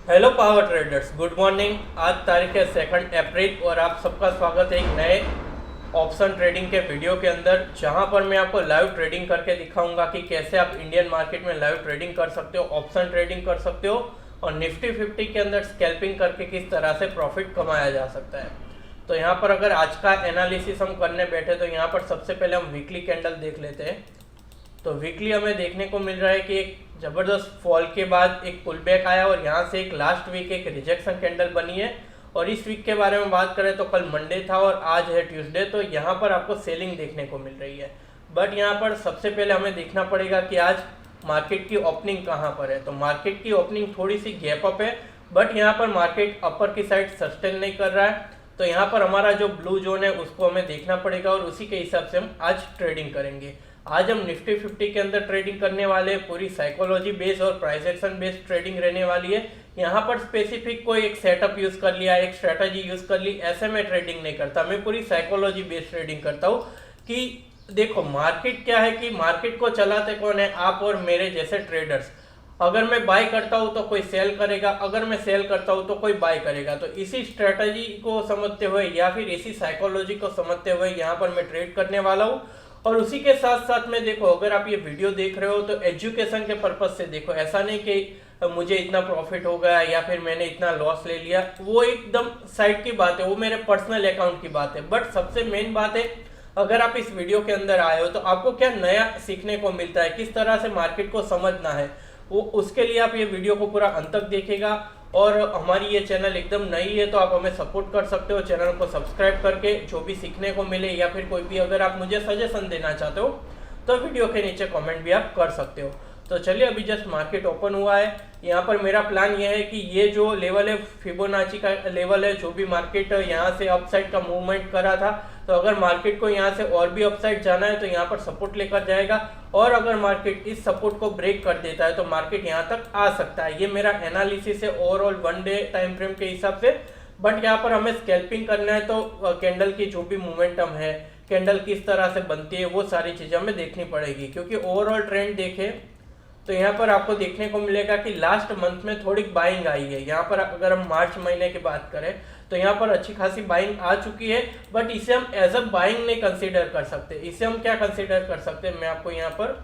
Hello power traders, good morning. आज तारीख है 2 अप्रैल और आप सबका स्वागत है एक नए ऑप्शन ट्रेडिंग के वीडियो के अंदर, जहां पर मैं आपको लाइव ट्रेडिंग करके दिखाऊंगा कि कैसे आप इंडियन मार्केट में लाइव ट्रेडिंग कर सकते हो, ऑप्शन ट्रेडिंग कर सकते हो और निफ्टी 50 के अंदर स्कैल्पिंग करके किस तरह से प्रॉफिट कमाया जा सकता है। तो यहाँ पर अगर आज का एनालिसिस हम करने बैठे तो यहाँ पर सबसे पहले हम वीकली कैंडल देख लेते हैं। तो वीकली हमें देखने को मिल रहा है कि एक ज़बरदस्त फॉल के बाद एक पुल बैक आया और यहाँ से एक लास्ट वीक एक रिजेक्शन कैंडल बनी है। और इस वीक के बारे में बात करें तो कल मंडे था और आज है ट्यूसडे, तो यहाँ पर आपको सेलिंग देखने को मिल रही है। बट यहाँ पर सबसे पहले हमें देखना पड़ेगा कि आज मार्केट की ओपनिंग कहाँ पर है। तो मार्केट की ओपनिंग थोड़ी सी गैप अप है, बट यहाँ पर मार्केट अपर की साइड सस्टेन नहीं कर रहा है। तो यहाँ पर हमारा जो ब्लू जोन है उसको हमें देखना पड़ेगा और उसी के हिसाब से हम आज ट्रेडिंग करेंगे। आज हम निफ्टी 50 के अंदर ट्रेडिंग करने वाले हैं, पूरी साइकोलॉजी बेस्ड और प्राइस एक्शन बेस्ड ट्रेडिंग रहने वाली है। यहाँ पर स्पेसिफिक कोई एक सेटअप यूज कर लिया, एक स्ट्रेटजी यूज कर ली, ऐसे में ट्रेडिंग नहीं करता। मैं पूरी साइकोलॉजी बेस्ड ट्रेडिंग करता हूँ कि देखो मार्केट क्या है, कि मार्केट को चलाते कौन है, आप और मेरे जैसे ट्रेडर्स। अगर मैं बाय करता हूं तो कोई सेल करेगा, अगर मैं सेल करता हूं तो कोई बाय करेगा। तो इसी स्ट्रेटजी को समझते हुए या फिर इसी साइकोलॉजी को समझते हुए यहाँ पर मैं ट्रेड करने वाला हूँ। और उसी के साथ साथ में देखो, अगर आप ये वीडियो देख रहे हो तो एजुकेशन के पर्पज से देखो, ऐसा नहीं कि मुझे इतना प्रॉफिट हो गया या फिर मैंने इतना लॉस ले लिया, वो एकदम साइड की बात है, वो मेरे पर्सनल अकाउंट की बात है। बट सबसे मेन बात है, अगर आप इस वीडियो के अंदर आए हो तो आपको क्या नया सीखने को मिलता है, किस तरह से मार्केट को समझना है, वो उसके लिए आप ये वीडियो को पूरा अंत तक देखेगा। और हमारी ये चैनल एकदम नई है तो आप हमें सपोर्ट कर सकते हो चैनल को सब्सक्राइब करके, जो भी सीखने को मिले या फिर कोई भी अगर आप मुझे सजेशन देना चाहते हो तो वीडियो के नीचे कमेंट भी आप कर सकते हो। तो चलिए, अभी जस्ट मार्केट ओपन हुआ है। यहाँ पर मेरा प्लान ये है कि ये जो लेवल है फिबोनाची का लेवल है, जो भी मार्केट यहाँ से अपसाइड का मूवमेंट करा था, तो अगर मार्केट को यहाँ से और भी अपसाइड जाना है तो यहाँ पर सपोर्ट लेकर जाएगा। और अगर मार्केट इस सपोर्ट को ब्रेक कर देता है तो मार्केट यहाँ तक आ सकता है। ये मेरा एनालिसिस है ओवरऑल 1 डे टाइम फ्रेम के हिसाब से। बट यहाँ पर हमें स्कैल्पिंग करना है तो कैंडल की जो भी मोमेंटम है, कैंडल किस तरह से बनती है, वो सारी चीजें हमें देखनी पड़ेगी। क्योंकि ओवरऑल ट्रेंड देखें तो यहाँ पर आपको देखने को मिलेगा कि लास्ट मंथ में थोड़ी बाइंग आई है। यहाँ पर अगर हम मार्च महीने की बात करें तो यहाँ पर अच्छी खासी बाइंग आ चुकी है। बट इसे हम एज अ बाइंग नहीं कंसीडर कर सकते। इसे हम क्या कंसीडर कर सकते हैं, मैं आपको यहाँ पर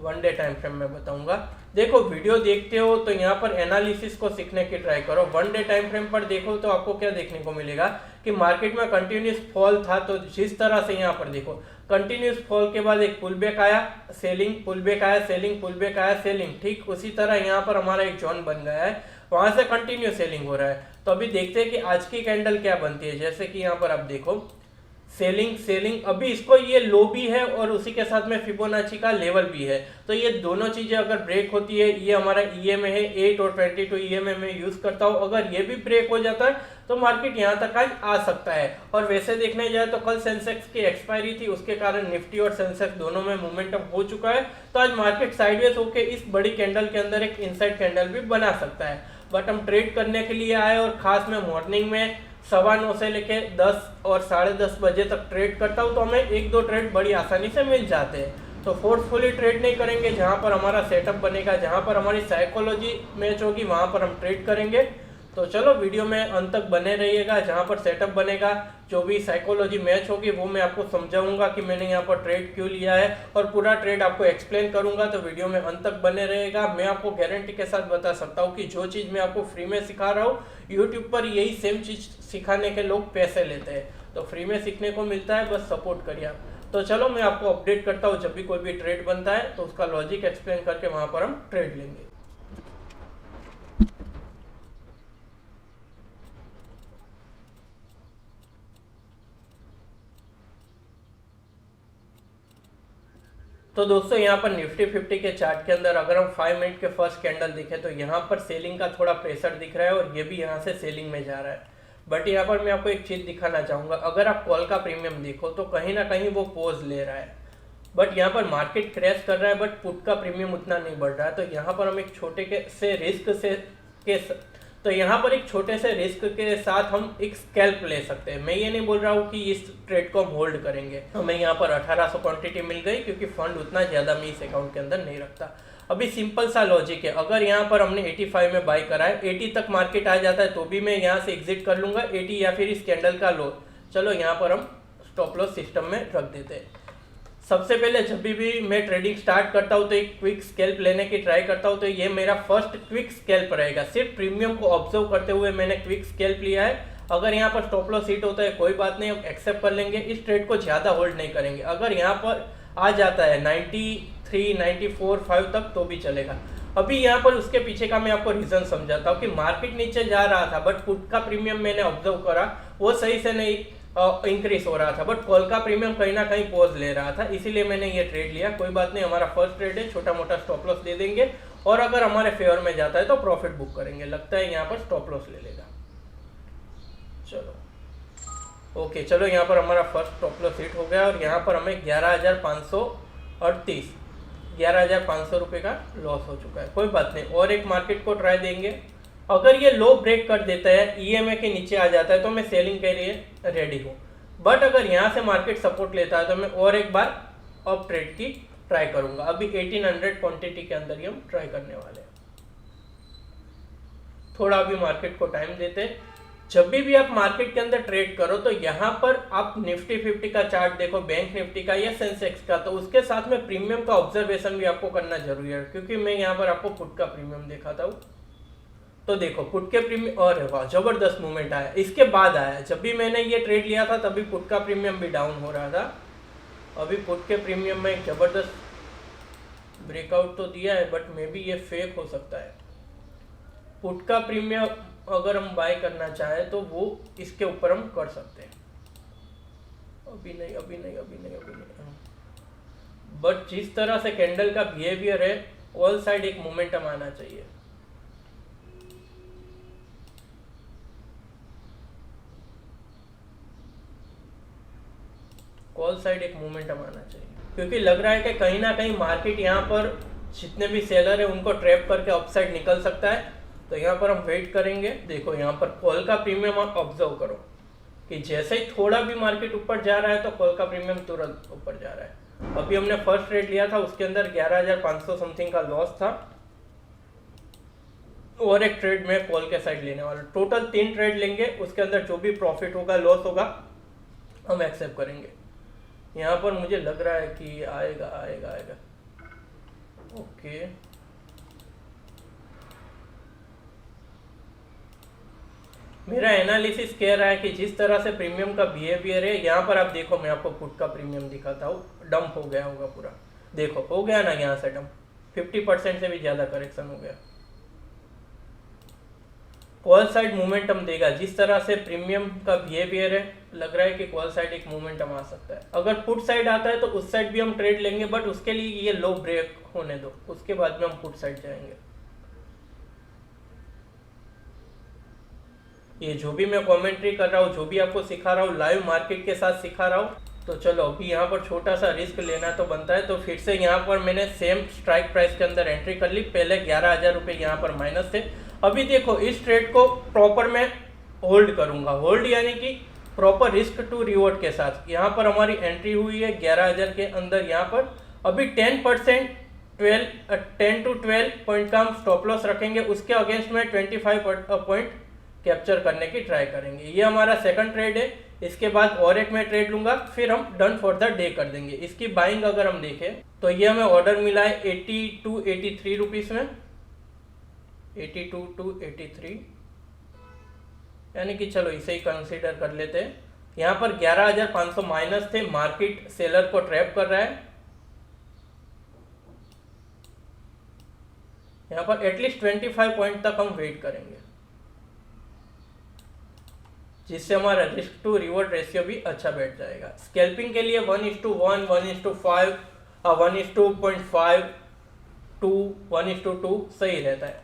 1 डे टाइम फ्रेम में बताऊंगा। देखो, वीडियो देखते हो तो यहाँ पर एनालिसिस को सीखने की ट्राई करो। 1 डे टाइम फ्रेम पर देखो तो आपको क्या देखने को मिलेगा कि मार्केट में कंटिन्यूस फॉल था। तो जिस तरह से यहाँ पर देखो, कंटिन्यूस फॉल के बाद एक पुल बैक आया, सेलिंग, पुल बैक आया, सेलिंग, पुल बैक आया, सेलिंग। ठीक उसी तरह यहाँ पर हमारा एक जोन बन गया है, वहां से कंटिन्यू सेलिंग हो रहा है। तो अभी देखते हैं कि आज की कैंडल क्या बनती है। जैसे कि यहाँ पर आप देखो, सेलिंग सेलिंग, अभी इसको ये लो भी है और उसी के साथ में फिबोनाची का लेवल भी है। तो ये दोनों चीजें अगर ब्रेक होती है, ये हमारा ईएमए है 8 और 22 ईएमए में यूज करता हूँ, अगर ये भी ब्रेक हो जाता है तो मार्केट यहाँ तक आज आ सकता है। और वैसे देखने जाए तो कल सेंसेक्स की एक्सपायरी थी, उसके कारण निफ्टी और सेंसेक्स दोनों में मोमेंटम हो चुका है। तो आज मार्केट साइडवेज होकर इस बड़ी कैंडल के अंदर एक इनसाइड कैंडल भी बना सकता है। बट हम ट्रेड करने के लिए आए और खास में मॉर्निंग में 9:15 से लेके 10 और 10:30 बजे तक ट्रेड करता हूँ, तो हमें 1-2 ट्रेड बड़ी आसानी से मिल जाते हैं। तो फोर्सफुली ट्रेड नहीं करेंगे, जहाँ पर हमारा सेटअप बनेगा, जहाँ पर हमारी साइकोलॉजी मैच होगी वहाँ पर हम ट्रेड करेंगे। तो चलो, वीडियो में अंत तक बने रहिएगा। जहाँ पर सेटअप बनेगा, जो भी साइकोलॉजी मैच होगी वो मैं आपको समझाऊंगा कि मैंने यहाँ पर ट्रेड क्यों लिया है और पूरा ट्रेड आपको एक्सप्लेन करूंगा। तो वीडियो में अंत तक बने रहेगा। मैं आपको गारंटी के साथ बता सकता हूँ कि जो चीज़ मैं आपको फ्री में सिखा रहा हूँ, यूट्यूब पर यही सेम चीज़ सिखाने के लोग पैसे लेते हैं। तो फ्री में सीखने को मिलता है, बस सपोर्ट करिए आप। तो चलो, मैं आपको अपडेट करता हूँ जब भी कोई भी ट्रेड बनता है तो उसका लॉजिक एक्सप्लेन करके वहाँ पर हम ट्रेड लेंगे। तो दोस्तों, यहाँ पर निफ्टी 50 के चार्ट के अंदर अगर हम 5 मिनट के फर्स्ट कैंडल दिखे तो यहाँ पर सेलिंग का थोड़ा प्रेशर दिख रहा है और ये भी यहाँ से सेलिंग में जा रहा है। बट यहाँ पर मैं आपको एक चीज़ दिखाना चाहूँगा, अगर आप कॉल का प्रीमियम देखो तो कहीं ना कहीं वो पोज ले रहा है। बट यहाँ पर मार्केट क्रैश कर रहा है, बट पुट का प्रीमियम उतना नहीं बढ़ रहा है। तो यहाँ पर हम एक छोटे से रिस्क से के तो यहाँ पर एक छोटे से रिस्क के साथ हम एक स्कैल्प ले सकते हैं। मैं ये नहीं बोल रहा हूँ कि इस ट्रेड को हम होल्ड करेंगे। हमें यहाँ पर 1800 क्वांटिटी मिल गई क्योंकि फंड उतना ज़्यादा मैं इस अकाउंट के अंदर नहीं रखता। अभी सिंपल सा लॉजिक है, अगर यहाँ पर हमने 85 में बाय करा है, 80 तक मार्केट आ जाता है तो भी मैं यहाँ से एग्जिट कर लूंगा 80 या फिर इस कैंडल का लो। चलो यहाँ पर हम स्टॉप लॉस सिस्टम में रख देते हैं। सबसे पहले जब भी मैं ट्रेडिंग स्टार्ट करता हूँ तो एक क्विक स्कैल्प लेने की ट्राई करता हूँ, तो ये मेरा फर्स्ट क्विक स्कैल्प रहेगा। सिर्फ प्रीमियम को ऑब्जर्व करते हुए मैंने क्विक स्कैल्प लिया है। अगर यहाँ पर स्टॉप लॉस हिट होता है कोई बात नहीं, हम एक्सेप्ट कर लेंगे, इस ट्रेड को ज़्यादा होल्ड नहीं करेंगे। अगर यहाँ पर आ जाता है 93, 94, 5 तक तो भी चलेगा। अभी यहाँ पर उसके पीछे का मैं आपको रीज़न समझाता हूँ कि मार्केट नीचे जा रहा था बट पुट का प्रीमियम मैंने ऑब्जर्व करा वो सही से नहीं इंक्रीज हो रहा था, बट कॉल का प्रीमियम कहीं ना कहीं पॉज ले रहा था, इसीलिए मैंने ये ट्रेड लिया। कोई बात नहीं, हमारा फर्स्ट ट्रेड है, छोटा मोटा स्टॉप लॉस दे देंगे और अगर हमारे फेवर में जाता है तो प्रॉफिट बुक करेंगे। लगता है यहाँ पर स्टॉप लॉस ले लेगा। चलो ओके, चलो यहाँ पर हमारा फर्स्ट स्टॉप लॉस हिट हो गया और यहाँ पर हमें 11,538 रुपये का लॉस हो चुका है। कोई बात नहीं, और एक मार्केट को ट्राई देंगे। अगर ये लो ब्रेक कर देता है, ईएमए के नीचे आ जाता है तो मैं सेलिंग के लिए रेडी हूँ, बट अगर यहाँ से मार्केट सपोर्ट लेता है तो मैं और एक बार अप ट्रेड की ट्राई करूंगा। अभी 1800 क्वांटिटी के अंदर ही हम ट्राई करने वाले हैं। थोड़ा अभी मार्केट को टाइम देते हैं। जब भी आप मार्केट के अंदर ट्रेड करो तो यहाँ पर आप निफ्टी 50 का चार्ट देखो, बैंक निफ्टी का या सेंसेक्स का, तो उसके साथ में प्रीमियम का ऑब्जर्वेशन भी आपको करना जरूरी है, क्योंकि मैं यहाँ पर आपको पुट का प्रीमियम दिखाता हूँ। तो देखो पुट के प्रीमियम, और वाह जबरदस्त मूवमेंट आया, इसके बाद आया। जब भी मैंने ये ट्रेड लिया था तभी पुट का प्रीमियम भी डाउन हो रहा था। अभी पुट के प्रीमियम में एक जबरदस्त ब्रेकआउट तो दिया है, बट मे बी ये फेक हो सकता है। पुट का प्रीमियम अगर हम बाय करना चाहें तो वो इसके ऊपर हम कर सकते हैं। अभी नहीं। बट जिस तरह से कैंडल का बिहेवियर है, ऑल साइड एक मोमेंटम आना चाहिए। कॉल साइड एक मोमेंटम आना चाहिए, क्योंकि लग रहा है कि कहीं ना कहीं मार्केट यहाँ पर जितने भी सेलर है उनको ट्रैप करके अपसाइड निकल सकता है। तो यहाँ पर हम वेट करेंगे। देखो यहाँ पर कॉल का प्रीमियम आप ऑब्जर्व करो कि जैसे ही थोड़ा भी मार्केट ऊपर जा रहा है तो कॉल का प्रीमियम तुरंत ऊपर जा रहा है। अभी हमने फर्स्ट ट्रेड लिया था, उसके अंदर 11,500 समथिंग का लॉस था, और एक ट्रेड में कॉल के साइड लेने वाला। टोटल 3 ट्रेड लेंगे, उसके अंदर जो भी प्रॉफिट होगा लॉस होगा हम एक्सेप्ट करेंगे। यहाँ पर मुझे लग रहा है कि आएगा। ओके मेरा एनालिसिस कह रहा है कि जिस तरह से प्रीमियम का बिहेवियर है, यहाँ पर आप देखो, मैं आपको पुट का प्रीमियम दिखाता हूँ, डंप हो गया होगा पूरा। देखो हो गया ना यहाँ से डंप, 50% से भी ज़्यादा करेक्शन हो गया। कॉल साइड मोमेंटम देगा, जिस तरह से प्रीमियम का बिहेवियर है, लग रहा है कि कॉल साइड एक मोमेंटम आ सकता है। अगर पुट साइड आता है तो उस साइड भी हम ट्रेड लेंगे, बट उसके लिए ये लो ब्रेक होने दो, उसके बाद में हम पुट साइड जाएंगे। ये जो भी मैं कमेंट्री कर रहा हूँ, जो भी आपको सिखा रहा हूँ, लाइव मार्केट के साथ सिखा रहा हूँ। तो चलो अभी यहाँ पर छोटा सा रिस्क लेना तो बनता है, तो फिर से यहाँ पर मैंने सेम स्ट्राइक प्राइस के अंदर एंट्री कर ली। पहले 11,000 रुपये यहाँ पर माइनस थे। अभी देखो इस ट्रेड को प्रॉपर मैं होल्ड करूँगा, होल्ड यानी कि प्रॉपर रिस्क टू रिवॉर्ड के साथ। यहाँ पर हमारी एंट्री हुई है 11,000 के अंदर। यहाँ पर अभी 10 to 12 पॉइंट का हम स्टॉप लॉस रखेंगे, उसके अगेंस्ट में 25 पॉइंट कैप्चर करने की ट्राई करेंगे। ये हमारा सेकंड ट्रेड है। इसके बाद और एक मैं ट्रेड लूंगा, फिर हम डन फॉर द डे कर देंगे। इसकी बाइंग अगर हम देखें तो ये हमें ऑर्डर मिला है 80 to 83 रुपीज में, 82 to 83, यानी कि चलो इसे ही कंसीडर कर लेते हैं। यहाँ पर 11,500 माइनस थे, मार्केट सेलर को ट्रैप कर रहा है। यहाँ पर एटलीस्ट 25 पॉइंट तक हम वेट करेंगे, जिससे हमारा रिस्क टू रिवॉर्ड रेशियो भी अच्छा बैठ जाएगा। स्कैल्पिंग के लिए 1:1, 1:5, 1:2.5, 1:2 सही रहता है।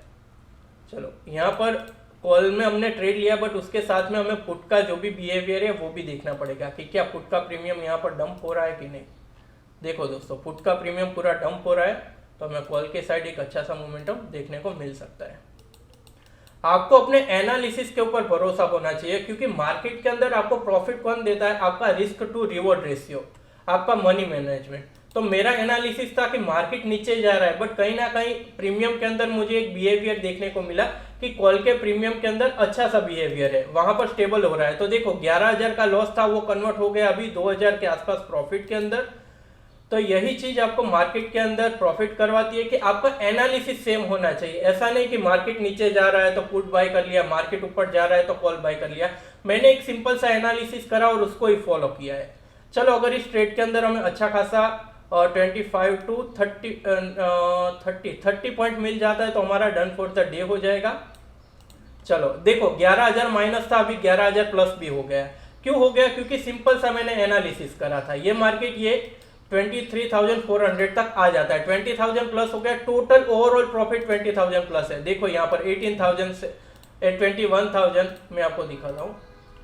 चलो यहाँ पर कॉल में हमने ट्रेड लिया, बट उसके साथ में हमें पुट का जो भी बिहेवियर है वो भी देखना पड़ेगा कि क्या पुट का प्रीमियम यहाँ पर डंप हो रहा है कि नहीं। देखो दोस्तों, पुट का प्रीमियम पूरा डंप हो रहा है, तो हमें कॉल के साइड एक अच्छा सा मोमेंटम देखने को मिल सकता है। आपको अपने एनालिसिस के ऊपर भरोसा होना चाहिए, क्योंकि मार्केट के अंदर आपको प्रॉफिट कौन देता है? आपका रिस्क टू रिवॉर्ड रेशियो, आपका मनी मैनेजमेंट। तो मेरा एनालिसिस था कि मार्केट नीचे जा रहा है, बट कहीं ना कहीं प्रीमियम के अंदर मुझे एक बिहेवियर देखने को मिला कि कॉल के प्रीमियम के अंदर अच्छा सा बिहेवियर है, वहां पर स्टेबल हो रहा है। तो देखो 11,000 का लॉस था वो कन्वर्ट हो गया अभी 2,000 के आसपास प्रॉफिट के अंदर। तो यही चीज आपको मार्केट के अंदर प्रॉफिट करवाती है कि आपका एनालिसिस सेम होना चाहिए। ऐसा नहीं कि मार्केट नीचे जा रहा है तो पुट बाय कर लिया, मार्केट ऊपर जा रहा है तो कॉल बाय कर लिया। मैंने एक सिंपल सा एनालिसिस करा और उसको ही फॉलो किया है। चलो अगर इस ट्रेड के अंदर हमें अच्छा खासा 25 टू 30 पॉइंट मिल जाता है तो हमारा डन फॉर द डे हो जाएगा। चलो देखो 11,000 माइनस था, अभी 11,000 प्लस भी हो गया। क्यों हो गया? क्योंकि सिंपल सा मैंने एनालिसिस करा था। ये मार्केट ये 23,400 तक आ जाता है, 20,000 प्लस हो गया। टोटल ओवरऑल प्रॉफिट 20,000 प्लस है। देखो यहाँ पर 18,000 से 21,000 मैं आपको दिखाता हूँ।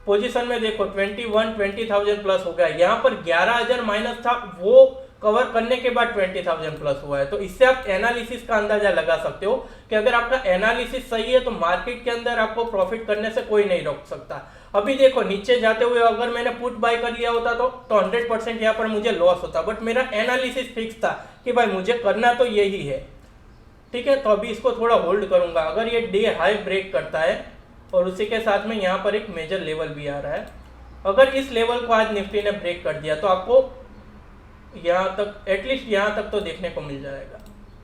पोजीशन में देखो 20,000 प्लस हो गया। यहाँ पर 11,000 माइनस था, वो कवर करने के बाद 20,000 प्लस हुआ है। तो इससे आप एनालिसिस का अंदाजा लगा सकते हो कि अगर आपका एनालिसिस सही है तो मार्केट के अंदर आपको प्रॉफिट करने से कोई नहीं रोक सकता। अभी देखो नीचे जाते हुए अगर मैंने पुट बाय कर लिया होता तो 100% यहाँ पर मुझे लॉस होता, बट मेरा एनालिसिस फिक्स था कि भाई मुझे करना तो यही है। ठीक है, तो अभी इसको थोड़ा होल्ड करूंगा। अगर ये डे हाई ब्रेक करता है और उसी के साथ में यहाँ पर एक मेजर लेवल भी आ रहा है, अगर इस लेवल को आज निफ्टी ने ब्रेक कर दिया तो आपको यहाँ तक एटलीस्ट यहाँ तक तो देखने को मिल जाएगा।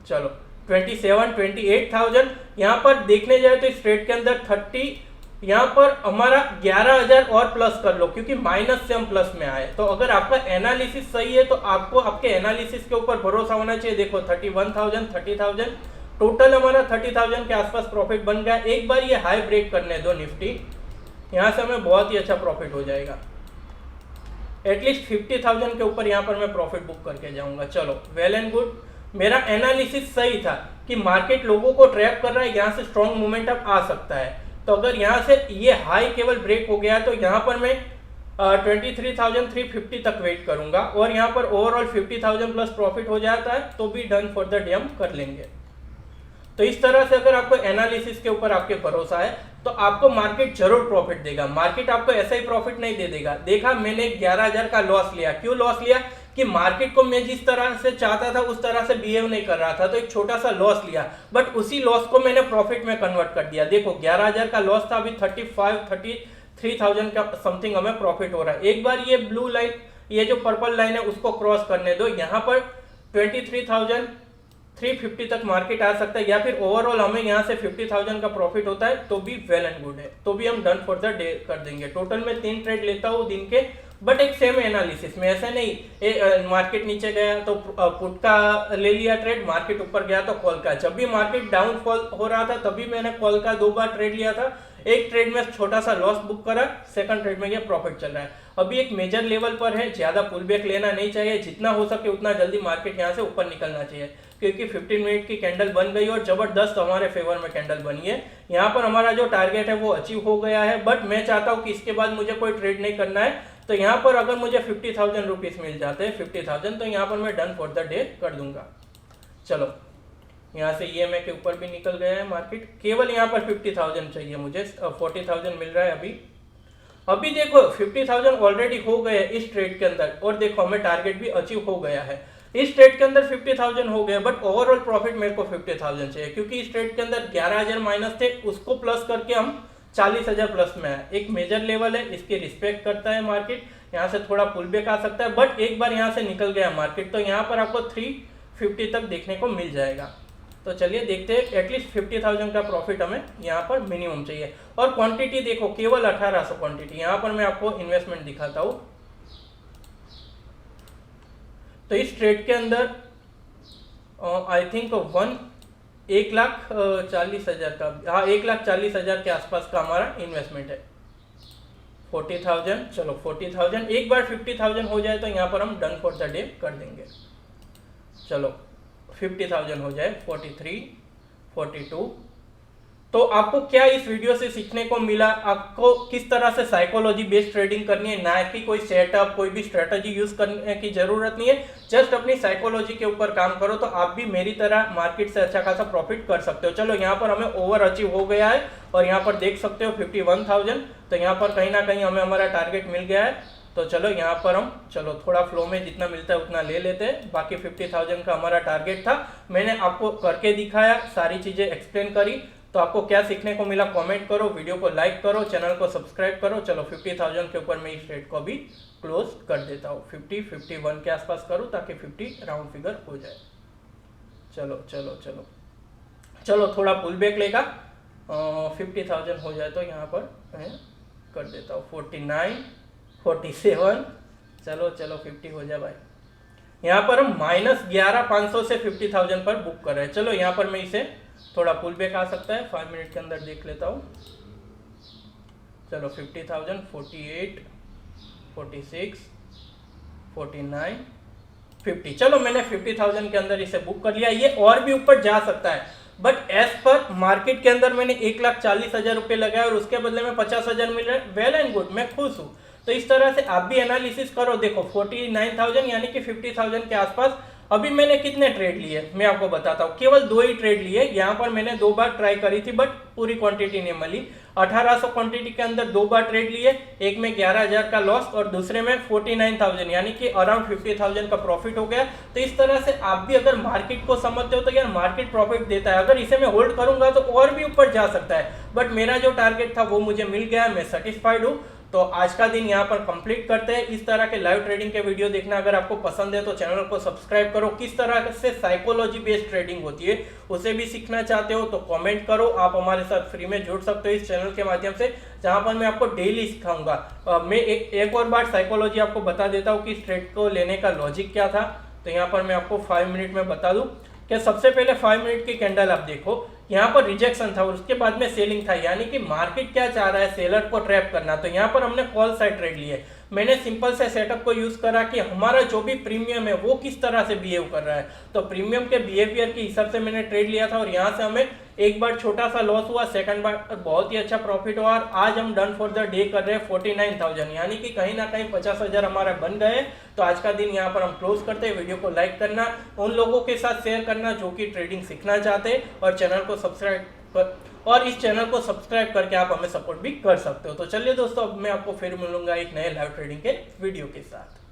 चलो 28,000 यहाँ पर देखने जाए तो इस ट्रेड के अंदर 30 यहाँ पर हमारा 11,000 और प्लस कर लो, क्योंकि माइनस से हम प्लस में आए। तो अगर आपका एनालिसिस सही है तो आपको आपके एनालिसिस के ऊपर भरोसा होना चाहिए। देखो 31,000 30,000 टोटल हमारा 30,000 के आसपास प्रॉफिट बन गया। एक बार ये हाई ब्रेक करने दो निफ्टी, यहाँ से हमें बहुत ही अच्छा प्रॉफिट हो जाएगा। एटलीस्ट 50,000 के ऊपर यहाँ पर मैं प्रॉफिट बुक करके जाऊंगा। चलो वेल एंड गुड, मेरा एनालिसिस सही था कि मार्केट लोगों को ट्रैप कर रहा है, यहाँ से स्ट्रॉन्ग मोमेंटम आ सकता है। तो अगर यहाँ से ये हाई केवल ब्रेक हो गया तो यहाँ पर मैं 23,350 तक वेट करूंगा और यहाँ पर ओवरऑल 50,000 प्लस प्रॉफिट हो जाता है तो भी डन फॉर द डे हम कर लेंगे। तो इस तरह से अगर आपको एनालिसिस के ऊपर आपके भरोसा है तो आपको मार्केट जरूर प्रॉफिट देगा। मार्केट आपको ऐसा ही प्रॉफिट नहीं दे देगा। देखा मैंने 11,000 का लॉस लिया। क्यों लॉस लिया? कि मार्केट को मैं जिस तरह से चाहता था उस तरह से बिहेव नहीं कर रहा था, तो एक छोटा सा लॉस लिया, बट उसी लॉस को मैंने प्रॉफिट में कन्वर्ट कर दिया। देखो 11,000 का लॉस था, अभी 33,000 का समथिंग हमें प्रॉफिट हो रहा है। एक बार ये ब्लू लाइन, ये जो पर्पल लाइन है उसको क्रॉस करने दो, यहाँ पर 23,350 तक मार्केट आ सकता है, या फिर ओवरऑल हमें यहाँ से 50,000 का प्रॉफिट होता है तो भी वेल एंड गुड है, तो भी हम डन फॉर द डे कर देंगे। टोटल में 3 ट्रेड लेता हूँ दिन के, बट एक सेम एनालिसिस में। ऐसा नहीं मार्केट नीचे गया तो पुट का ले लिया ट्रेड, मार्केट ऊपर गया तो कॉल का। जब भी मार्केट डाउनफॉल हो रहा था तभी मैंने कॉल का 2 बार ट्रेड लिया था। एक ट्रेड में छोटा सा लॉस बुक करा, सेकंड ट्रेड में ये प्रॉफिट चल रहा है। अभी एक मेजर लेवल पर है, ज्यादा पुल बैक लेना नहीं चाहिए, जितना हो सके उतना जल्दी मार्केट यहाँ से ऊपर निकलना चाहिए, क्योंकि 15 मिनट की कैंडल बन गई और जबरदस्त हमारे फेवर में कैंडल बनी है। यहाँ पर हमारा जो टारगेट है वो अचीव हो गया है, बट मैं चाहता हूँ कि इसके बाद मुझे कोई ट्रेड नहीं करना है। तो यहाँ पर अगर मुझे 50,000 रुपीज मिल जाते हैं, 50,000, तो यहाँ पर मैं डन फॉर द डे कर दूंगा। चलो यहाँ से EMA के ऊपर भी निकल गया है मार्केट, केवल यहाँ पर 50,000 चाहिए मुझे, 40,000 मिल रहा है अभी देखो 50,000 ऑलरेडी हो गए इस ट्रेड के अंदर, और देखो हमें टारगेट भी अचीव हो गया है। इस ट्रेड के अंदर 50,000 हो गए, बट ओवरऑल प्रॉफिट मेरे को 50,000 चाहिए, क्योंकि इस ट्रेड के अंदर 11,000 माइनस थे, उसको प्लस करके हम 40,000 प्लस में है। एक मेजर लेवल है, इसकी रिस्पेक्ट करता है मार्केट, यहाँ से थोड़ा पुल बैक आ सकता है, बट एक बार यहाँ से निकल गया मार्केट तो यहाँ पर आपको 350 तक देखने को मिल जाएगा। तो चलिए देखते हैं, एटलीस्ट 50,000 का प्रॉफिट हमें यहाँ पर मिनिमम चाहिए। और क्वांटिटी देखो केवल 1800 क्वांटिटी। यहाँ पर मैं आपको इन्वेस्टमेंट दिखाता हूँ। तो इस ट्रेड के अंदर आई थिंक 1,40,000 का, हाँ 1,40,000 के आसपास का हमारा इन्वेस्टमेंट है। 40,000, चलो 40,000, एक बार 50,000 हो जाए तो यहाँ पर हम डन फॉर द डे कर देंगे। चलो 50,000 हो जाए, 43, 42। तो आपको क्या इस वीडियो से सीखने को मिला? आपको किस तरह से साइकोलॉजी बेस्ड ट्रेडिंग करनी है, ना कि कोई सेटअप, कोई भी स्ट्रेटजी यूज करने की जरूरत नहीं है। जस्ट अपनी साइकोलॉजी के ऊपर काम करो तो आप भी मेरी तरह मार्केट से अच्छा खासा प्रॉफिट कर सकते हो। चलो यहाँ पर हमें ओवर अचीव हो गया है और यहाँ पर देख सकते हो 51,000, तो यहाँ पर कहीं ना कहीं हमें हमारा टारगेट मिल गया है। तो चलो यहाँ पर हम चलो थोड़ा फ्लो में जितना मिलता है उतना ले लेते हैं। बाकी 50,000 का हमारा टारगेट था, मैंने आपको करके दिखाया, सारी चीज़ें एक्सप्लेन करी। तो आपको क्या सीखने को मिला कमेंट करो, वीडियो को लाइक करो, चैनल को सब्सक्राइब करो। चलो 50,000 के ऊपर मैं इस ट्रेड को भी क्लोज कर देता हूँ, 50-51 के आसपास करूँ ताकि 50 राउंड फिगर हो जाए। चलो चलो चलो चलो थोड़ा पुल बैक लेगा, 50,000 हो जाए तो यहाँ पर मैं कर देता हूँ 49, 47। चलो चलो 50 हो जाए भाई। यहाँ पर हम -11,500 से 50,000 पर बुक कर रहे हैं। चलो यहाँ पर मैं इसे थोड़ा पुल बैक आ सकता है, 5 मिनट के अंदर देख लेता हूँ। चलो 50,000, 48, 46, 49, 50। चलो मैंने 50,000 के अंदर इसे बुक कर लिया। ये और भी ऊपर जा सकता है, बट एज पर मार्केट के अंदर मैंने 1,40,000 रुपये लगाए और उसके बदले में 50,000 मिल रहा है। वेल एंड गुड, मैं खुश हूँ। तो इस तरह से आप भी एनालिसिस करो। देखो 49,000 यानी कि 50,000 के आसपास अभी मैंने कितने ट्रेड लिए मैं आपको बताता हूँ। केवल 2 ही ट्रेड लिए। यहाँ पर मैंने 2 बार ट्राई करी थी बट पूरी क्वांटिटी नहीं मिली। 1800 क्वांटिटी के अंदर 2 बार ट्रेड लिए, एक में 11,000 का लॉस और दूसरे में 49,000 यानी कि अराउंड 50,000 का प्रॉफिट हो गया। तो इस तरह से आप भी अगर मार्केट को समझते हो तो यार मार्केट प्रॉफिट देता है। अगर इसे मैं होल्ड करूंगा तो और भी ऊपर जा सकता है, बट मेरा जो टारगेट था वो मुझे मिल गया, मैं सेटिस्फाइड हूँ। तो आज का दिन यहाँ पर कंप्लीट करते हैं। इस तरह के लाइव ट्रेडिंग के वीडियो देखना अगर आपको पसंद है तो चैनल को सब्सक्राइब करो। किस तरह से साइकोलॉजी बेस्ड ट्रेडिंग होती है उसे भी सीखना चाहते हो तो कमेंट करो। आप हमारे साथ फ्री में जुड़ सकते हो इस चैनल के माध्यम से, जहां पर मैं आपको डेली सिखाऊंगा। मैं एक और बार साइकोलॉजी आपको बता देता हूँ कि इस ट्रेड को लेने का लॉजिक क्या था। तो यहाँ पर मैं आपको 5 मिनट में बता दूं कि सबसे पहले 5 मिनट की कैंडल आप देखो, यहाँ पर रिजेक्शन था और उसके बाद में सेलिंग था, यानी कि मार्केट क्या चाह रहा है, सेलर को ट्रैप करना। तो यहाँ पर हमने कॉल साइड ट्रेड लिए। मैंने सिंपल से सेटअप को यूज करा कि हमारा जो भी प्रीमियम है वो किस तरह से बिहेव कर रहा है। तो प्रीमियम के बिहेवियर के हिसाब से मैंने ट्रेड लिया था और यहाँ से हमें एक बार छोटा सा लॉस हुआ, सेकंड बार बहुत ही अच्छा प्रॉफिट हुआ और आज हम डन फॉर द डे कर रहे हैं 49,000, यानी कि कहीं ना कहीं 50,000 हमारा बन गए। तो आज का दिन यहाँ पर हम क्लोज करते हैं। वीडियो को लाइक करना, उन लोगों के साथ शेयर करना जो कि ट्रेडिंग सीखना चाहते हैं और चैनल को सब्सक्राइब और इस चैनल को सब्सक्राइब करके आप हमें सपोर्ट भी कर सकते हो। तो चलिए दोस्तों, अब मैं आपको फिर मिलूंगा एक नए लाइव ट्रेडिंग के वीडियो के साथ।